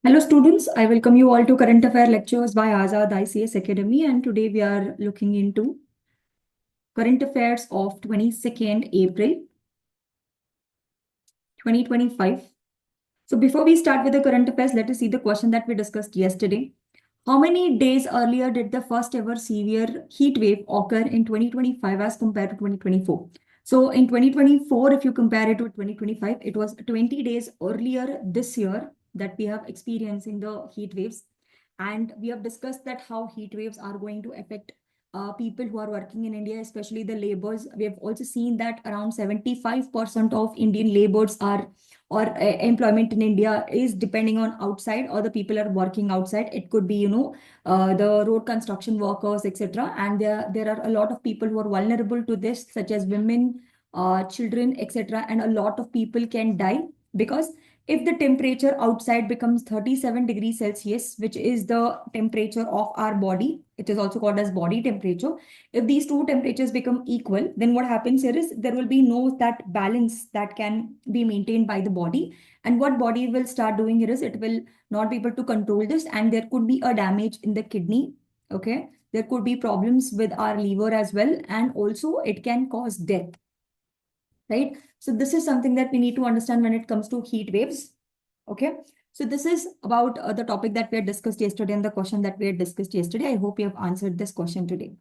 Hello students, I welcome you all to Current Affair Lectures by Azad ICS Academy, and today we are looking into Current Affairs of 22nd April 2025. So before we start with the current affairs, let us see the question that we discussed yesterday. How many days earlier did the first ever severe heat wave occur in 2025 as compared to 2024? So in 2024, if you compare it to 2025, it was 20 days earlier this year that we have experiencing the heat waves. And we have discussed that how heat waves are going to affect people who are working in India, especially the laborers. We have also seen that around 75% of Indian laborers are or employment in India is depending on outside, or the people are working outside. It could be, the road construction workers, etc. And there are a lot of people who are vulnerable to this, such as women, children, etc. And a lot of people can die because if the temperature outside becomes 37 degrees Celsius, which is the temperature of our body, it is also called as body temperature. If these two temperatures become equal, then what happens here is there will be no that balance that can be maintained by the body. And what body will start doing here is it will not be able to control this, and there could be a damage in the kidney. Okay. There could be problems with our liver as well, and also it can cause death. Right? So this is something that we need to understand when it comes to heat waves. Okay. So this is about the topic that we had discussed yesterday and the question that we had discussed yesterday. I hope you have answered this question today.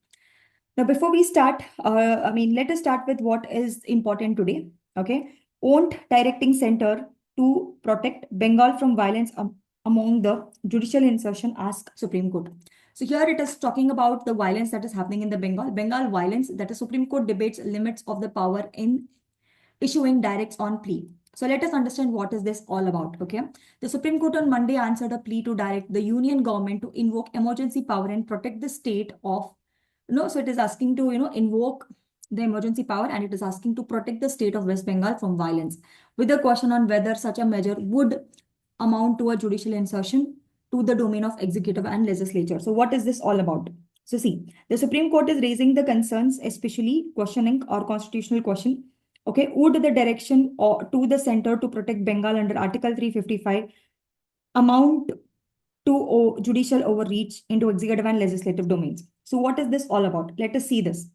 Now, before we start, let us start with what is important today. Okay. Won't directing center to protect Bengal from violence among the judicial insertion, ask Supreme Court. So here it is talking about the violence that is happening in the Bengal violence, that the Supreme Court debates limits of the power in issuing directs on plea. So let us understand what is this all about, okay? The Supreme Court on Monday answered a plea to direct the union government to invoke emergency power and protect the state of, so it is asking to, invoke the emergency power, and it is asking to protect the state of West Bengal from violence, with a question on whether such a measure would amount to a judicial insertion to the domain of executive and legislature. So what is this all about? So see, the Supreme Court is raising the concerns, especially questioning or constitutional question. Okay, would the direction or to the center to protect Bengal under Article 355 amount to judicial overreach into executive and legislative domains? So what is this all about? Let us see this.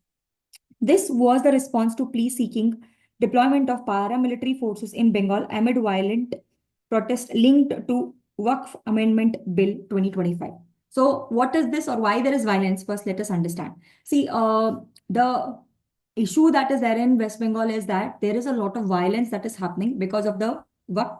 This was the response to plea seeking deployment of paramilitary forces in Bengal amid violent protest linked to Waqf Amendment Bill 2025. So what is this, or why there is violence? First, let us understand. See, the issue that is there in West Bengal is that there is a lot of violence that is happening because of the Waqf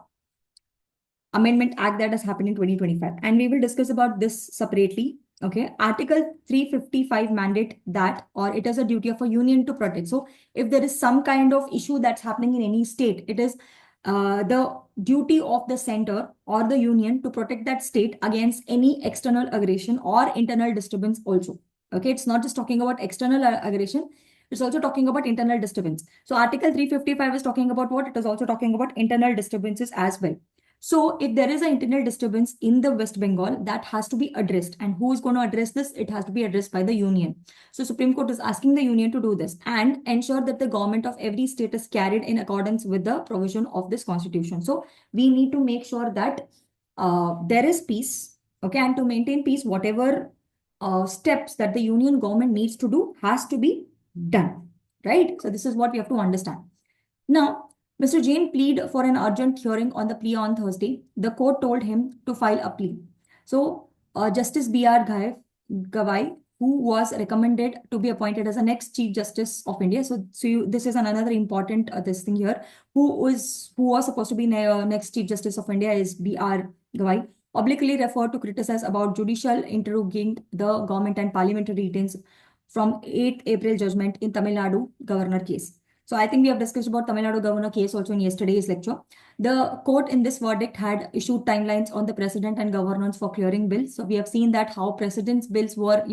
Amendment Act that has happened in 2025. And we will discuss about this separately. Okay. Article 355 mandate that, or it is a duty of a union to protect. So if there is some kind of issue that's happening in any state, it is the duty of the center or the union to protect that state against any external aggression or internal disturbance also. Okay. It's not just talking about external aggression. It's also talking about internal disturbance. So Article 355 is talking about what? It is also talking about internal disturbances as well. So if there is an internal disturbance in the West Bengal, that has to be addressed. And who is going to address this? It has to be addressed by the union. So Supreme Court is asking the union to do this and ensure that the government of every state is carried in accordance with the provision of this constitution. So we need to make sure that there is peace. Okay. And to maintain peace, whatever steps that the union government needs to do has to be done. Right. So this is what we have to understand. Now, Mr. Jain pleaded for an urgent hearing on the plea on Thursday. The court told him to file a plea. So, Justice B.R. Gavai, who was recommended to be appointed as the next Chief Justice of India. This is another important this thing here. Who was supposed to be next Chief Justice of India is B.R. Gavai. Publicly referred to criticize about judicial interrogating the government and parliamentary detains from 8th April judgment in Tamil Nadu governor case. So I think we have discussed about Tamil Nadu governor case also in yesterday's lecture. The court in this verdict had issued timelines on the president and governors for clearing bills. So we have seen that how president's bills were,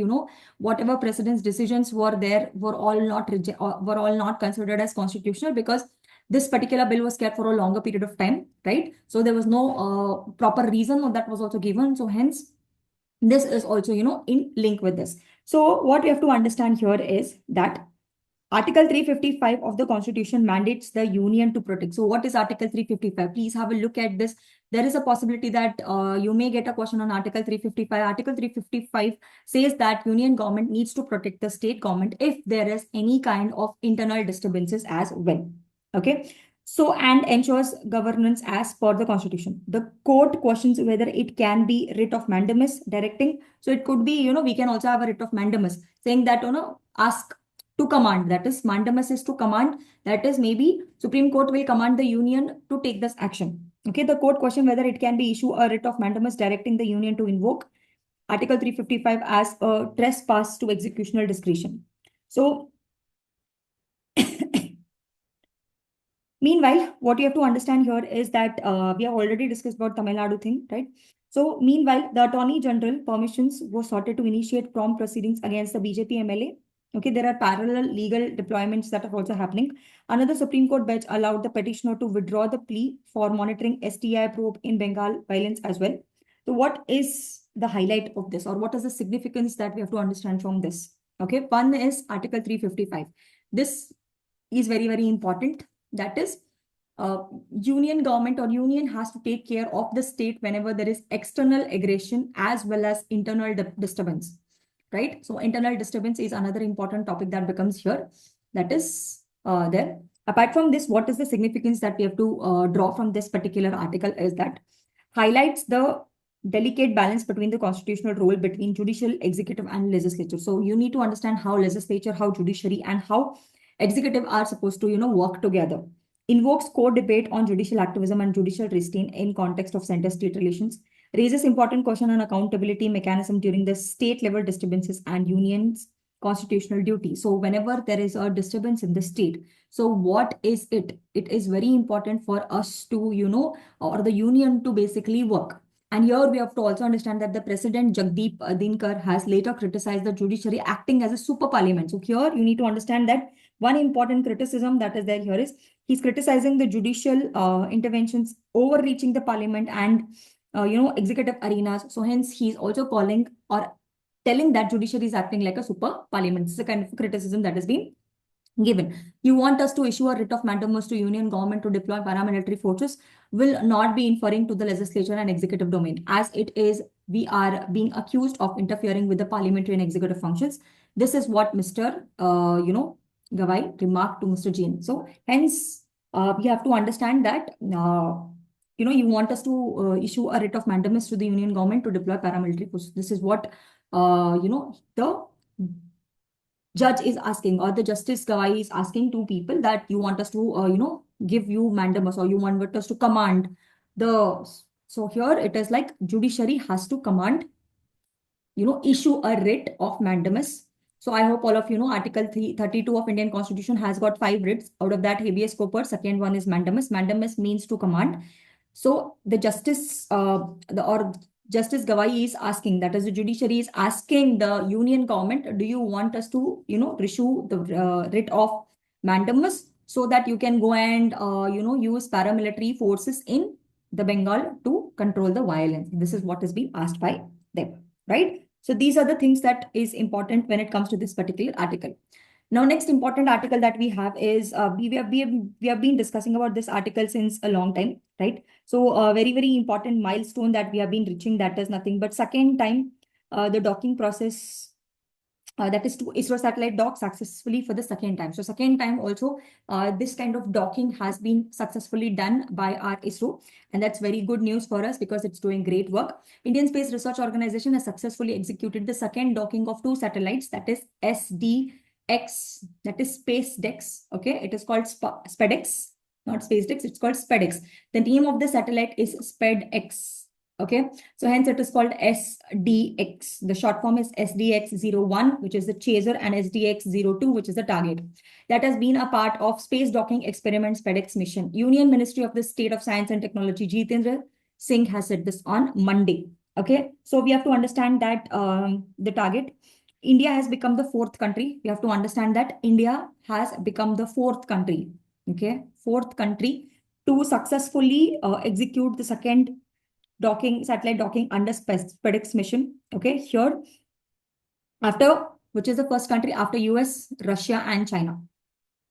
whatever president's decisions were there were all not considered as constitutional because this particular bill was kept for a longer period of time, right? So there was no proper reason that was also given. So hence, this is also, in link with this. So what we have to understand here is that Article 355 of the Constitution mandates the Union to protect. So, what is Article 355? Please have a look at this. There is a possibility that you may get a question on Article 355. Article 355 says that Union government needs to protect the state government if there is any kind of internal disturbances as well. Okay. So, and ensures governance as per the Constitution. The court questions whether it can be writ of mandamus directing. So, it could be, we can also have a writ of mandamus saying that, ask to command. That is, mandamus is to command. That is, maybe Supreme Court will command the Union to take this action. Okay, the court question whether it can be issue a writ of mandamus directing the Union to invoke Article 355 as a trespass to executional discretion. So, meanwhile, what you have to understand here is that we have already discussed about Tamil Nadu thing, right? So, meanwhile, the Attorney General permissions were sought to initiate prompt proceedings against the BJP MLA. Okay, there are parallel legal deployments that are also happening. Another Supreme Court bench allowed the petitioner to withdraw the plea for monitoring STI probe in Bengal violence as well. So, what is the highlight of this, or what is the significance that we have to understand from this? Okay, one is Article 355. This is very, very important. That is, union government or union has to take care of the state whenever there is external aggression as well as internal disturbance, right? So internal disturbance is another important topic that becomes here. That is there. Apart from this, what is the significance that we have to draw from this particular article is that highlights the delicate balance between the constitutional role between judicial, executive, and legislature. So you need to understand how legislature, how judiciary, and how executive are supposed to, work together. Invokes core debate on judicial activism and judicial restraint in context of center-state relations. Raises important question on accountability mechanism during the state level disturbances and unions constitutional duty. So whenever there is a disturbance in the state, so what is it? It is very important for us to, or the union to basically work. And here we have to also understand that the President Jagdeep Dinkar has later criticized the judiciary acting as a super parliament. So here you need to understand that one important criticism that is there here is he's criticizing the judicial interventions overreaching the parliament and executive arenas. So hence he's also calling or telling that judiciary is acting like a super parliament. This is a kind of criticism that has been given. You want us to issue a writ of mandamus to union government to deploy paramilitary forces will not be inferring to the legislature and executive domain, as it is we are being accused of interfering with the parliamentary and executive functions. This is what Mr. Gawai remarked to Mr. Jain. So hence we have to understand that you want us to issue a writ of mandamus to the union government to deploy paramilitary forces. This is what the judge is asking, or the Justice Gawai is asking to people, that you want us to, give you mandamus, or you want us to command the. So here it is like judiciary has to command, issue a writ of mandamus. So I hope all of you know Article 332 of Indian Constitution has got 5 writs. Out of that, habeas corpus, second one is mandamus. Mandamus means to command. So the Justice Gawai is asking, that is the judiciary is asking the union government, do you want us to, issue the writ of mandamus so that you can go and, use paramilitary forces in the Bengal to control the violence. This is what is being asked by them, right? So these are the things that is important when it comes to this particular article. Now, next important article that we have is we have been discussing about this article since a long time, right? So a very, very important milestone that we have been reaching, that is nothing but second time the docking process, that is to ISRO satellite dock successfully for the second time. So second time also this kind of docking has been successfully done by our ISRO, and that's very good news for us because it's doing great work. Indian Space Research Organization has successfully executed the second docking of 2 satellites, that is SDX, that is SpaceDex. Okay, it is called SpaceDex, not SpaceDex, it's called SpaceDex. The name of the satellite is SpaceDex. Okay, so hence it is called SDX. The short form is SDX-01, which is the chaser, and SDX-02, which is the target. That has been a part of space docking experiment SpaceX mission. Union Ministry of the State of Science and Technology, Jitendra Singh, has said this on Monday. Okay, so we have to understand that the target. India has become the 4th country. We have to understand that India has become the 4th country. Okay, 4th country to successfully execute the second satellite docking under SpaceX mission. Okay, here after, which is the first country after US, Russia, and China.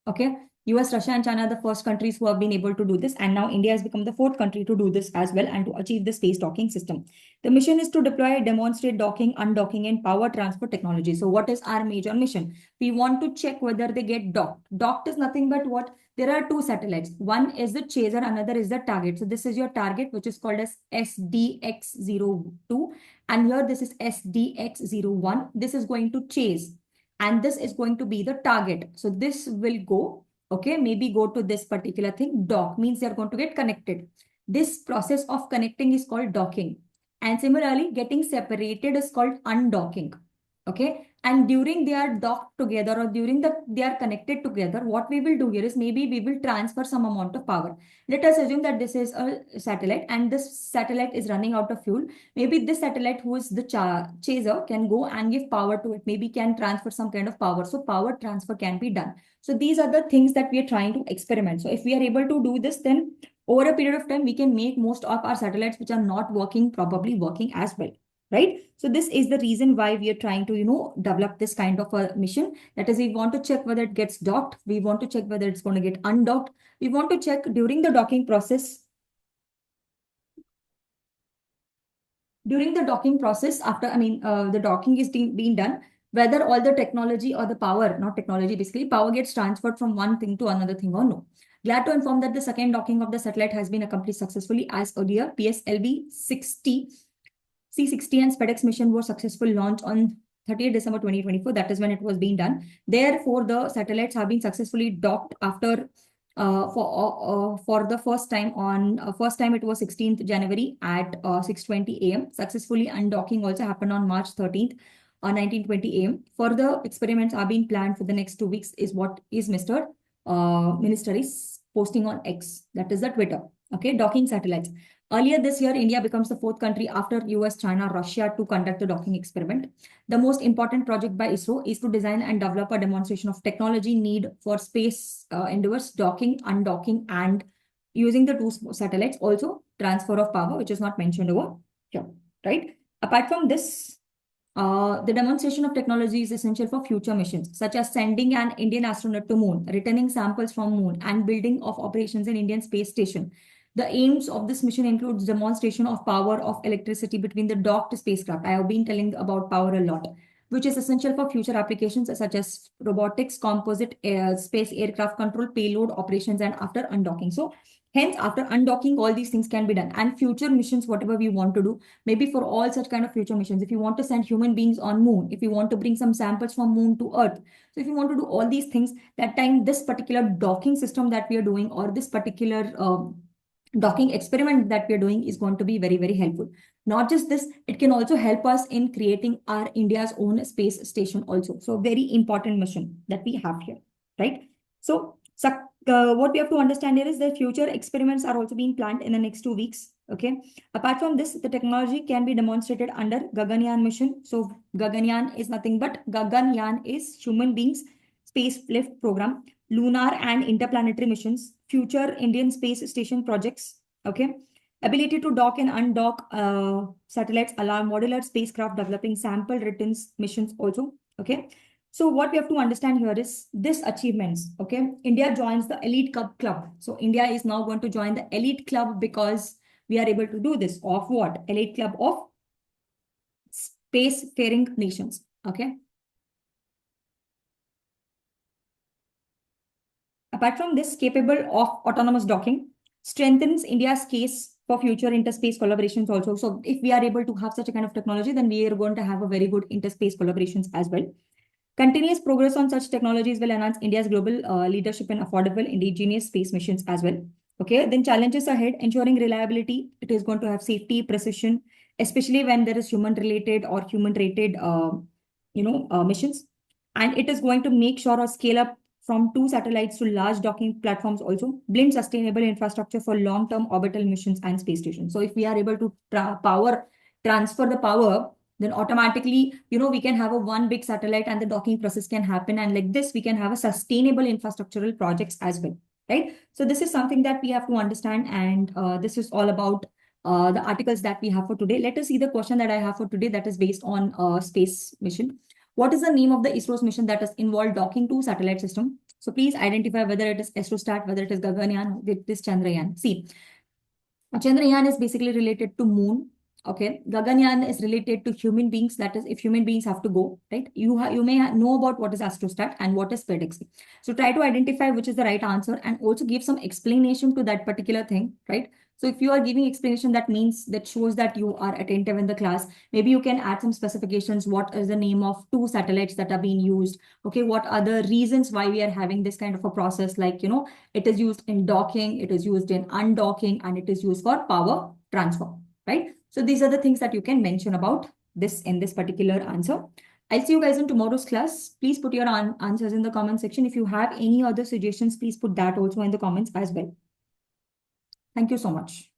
Okay. US, Russia, and China are the first countries who have been able to do this. And now India has become the fourth country to do this as well and to achieve the space docking system. The mission is to deploy, demonstrate docking, undocking, and power transfer technology. So what is our major mission? We want to check whether they get docked. Docked is nothing but what? There are two satellites. One is the chaser, another is the target. So this is your target, which is called as SDX02. And here this is SDX01. This is going to chase. And this is going to be the target. So this will go, okay, maybe go to this particular thing. Dock means they're going to get connected. This process of connecting is called docking. And similarly, getting separated is called undocking. Okay. And during they are docked together or during they are connected together, what we will do here is maybe we will transfer some amount of power. Let us assume that this is a satellite and this satellite is running out of fuel. Maybe this satellite who is the chaser can go and give power to it. Maybe can transfer some kind of power. So power transfer can be done. So these are the things that we are trying to experiment. So if we are able to do this, then over a period of time, we can make most of our satellites which are not working probably working as well. Right? So this is the reason why we are trying to, develop this kind of a mission. That is, we want to check whether it gets docked. We want to check whether it's going to get undocked. We want to check during the docking process. During the docking process, after, the docking is being done, whether all the technology or the power, not technology, basically power gets transferred from one thing to another thing or no. Glad to inform that the second docking of the satellite has been accomplished successfully as earlier. PSLV 60 C60 and SpaceX mission were successful launch on 30th December 2024. That is when it was being done. Therefore, the satellites have been successfully docked after for the first time on first time it was 16th January at 6:20 a.m. Successfully undocking also happened on March 13th. 19:20 a.m. Further experiments are being planned for the next 2 weeks is what is Mr. Minister is posting on X. That is the Twitter. Okay, docking satellites. Earlier this year, India becomes the fourth country after US, China, Russia to conduct the docking experiment. The most important project by ISRO is to design and develop a demonstration of technology need for space endeavors, docking, undocking, and using the two satellites. Also, transfer of power, which is not mentioned over here, right? Apart from this, the demonstration of technology is essential for future missions, such as sending an Indian astronaut to moon, returning samples from moon, and building of operations in Indian space station. The aims of this mission includes demonstration of power of electricity between the docked spacecraft. I have been telling about power a lot, which is essential for future applications such as robotics, composite space aircraft control, payload operations, and after undocking. So hence, after undocking, all these things can be done. And future missions, whatever we want to do, maybe for all such kind of future missions, if you want to send human beings on moon, if you want to bring some samples from moon to Earth, so if you want to do all these things, that time this particular docking system that we are doing or this particular docking experiment that we're doing is going to be very, very helpful. Not just this, it can also help us in creating our India's own space station also. So very important mission that we have here, right? So what we have to understand here is that future experiments are also being planned in the next 2 weeks. Okay. Apart from this, the technology can be demonstrated under Gaganyaan mission. So Gaganyaan is nothing but Gaganyaan is human beings space lift program, lunar and interplanetary missions, future Indian space station projects. Okay. Ability to dock and undock satellites, allow modular spacecraft developing sample returns missions also. Okay. So what we have to understand here is this achievements. Okay. India joins the elite club. So India is now going to join the elite club because we are able to do this. Of what? Elite club of spacefaring nations. Okay. Apart from this, capable of autonomous docking, strengthens India's case for future interspace collaborations also. So if we are able to have such a kind of technology, then we are going to have a very good interspace collaborations as well. Continuous progress on such technologies will enhance India's global leadership in affordable indigenous space missions as well. Okay, then challenges ahead, ensuring reliability. It is going to have safety, precision, especially when there is human-related or human-rated, missions. And it is going to make sure or scale up from 2 satellites to large docking platforms also, blend sustainable infrastructure for long-term orbital missions and space stations. So if we are able to transfer the power, then automatically, we can have a one big satellite and the docking process can happen. And like this, we can have a sustainable infrastructural projects as well, right? So this is something that we have to understand. And this is all about the articles that we have for today. Let us see the question that I have for today that is based on space mission. What is the name of the ISRO's mission that has involved docking to satellite system? So please identify whether it is astrostat, whether it is Gaganyaan, it is Chandrayaan. See, Chandrayaan is basically related to moon. Okay, Gaganyaan is related to human beings. That is, if human beings have to go, right? You may know about what is astrostat and what is SPEDX. So try to identify which is the right answer and also give some explanation to that particular thing, right? So if you are giving explanation, that means that shows that you are attentive in the class. Maybe you can add some specifications. What is the name of two satellites that are being used? Okay, what are the reasons why we are having this kind of a process? Like, it is used in docking, it is used in undocking, and it is used for power transfer, right? So these are the things that you can mention about this in this particular answer. I'll see you guys in tomorrow's class. Please put your answers in the comment section. If you have any other suggestions, please put that also in the comments as well. Thank you so much.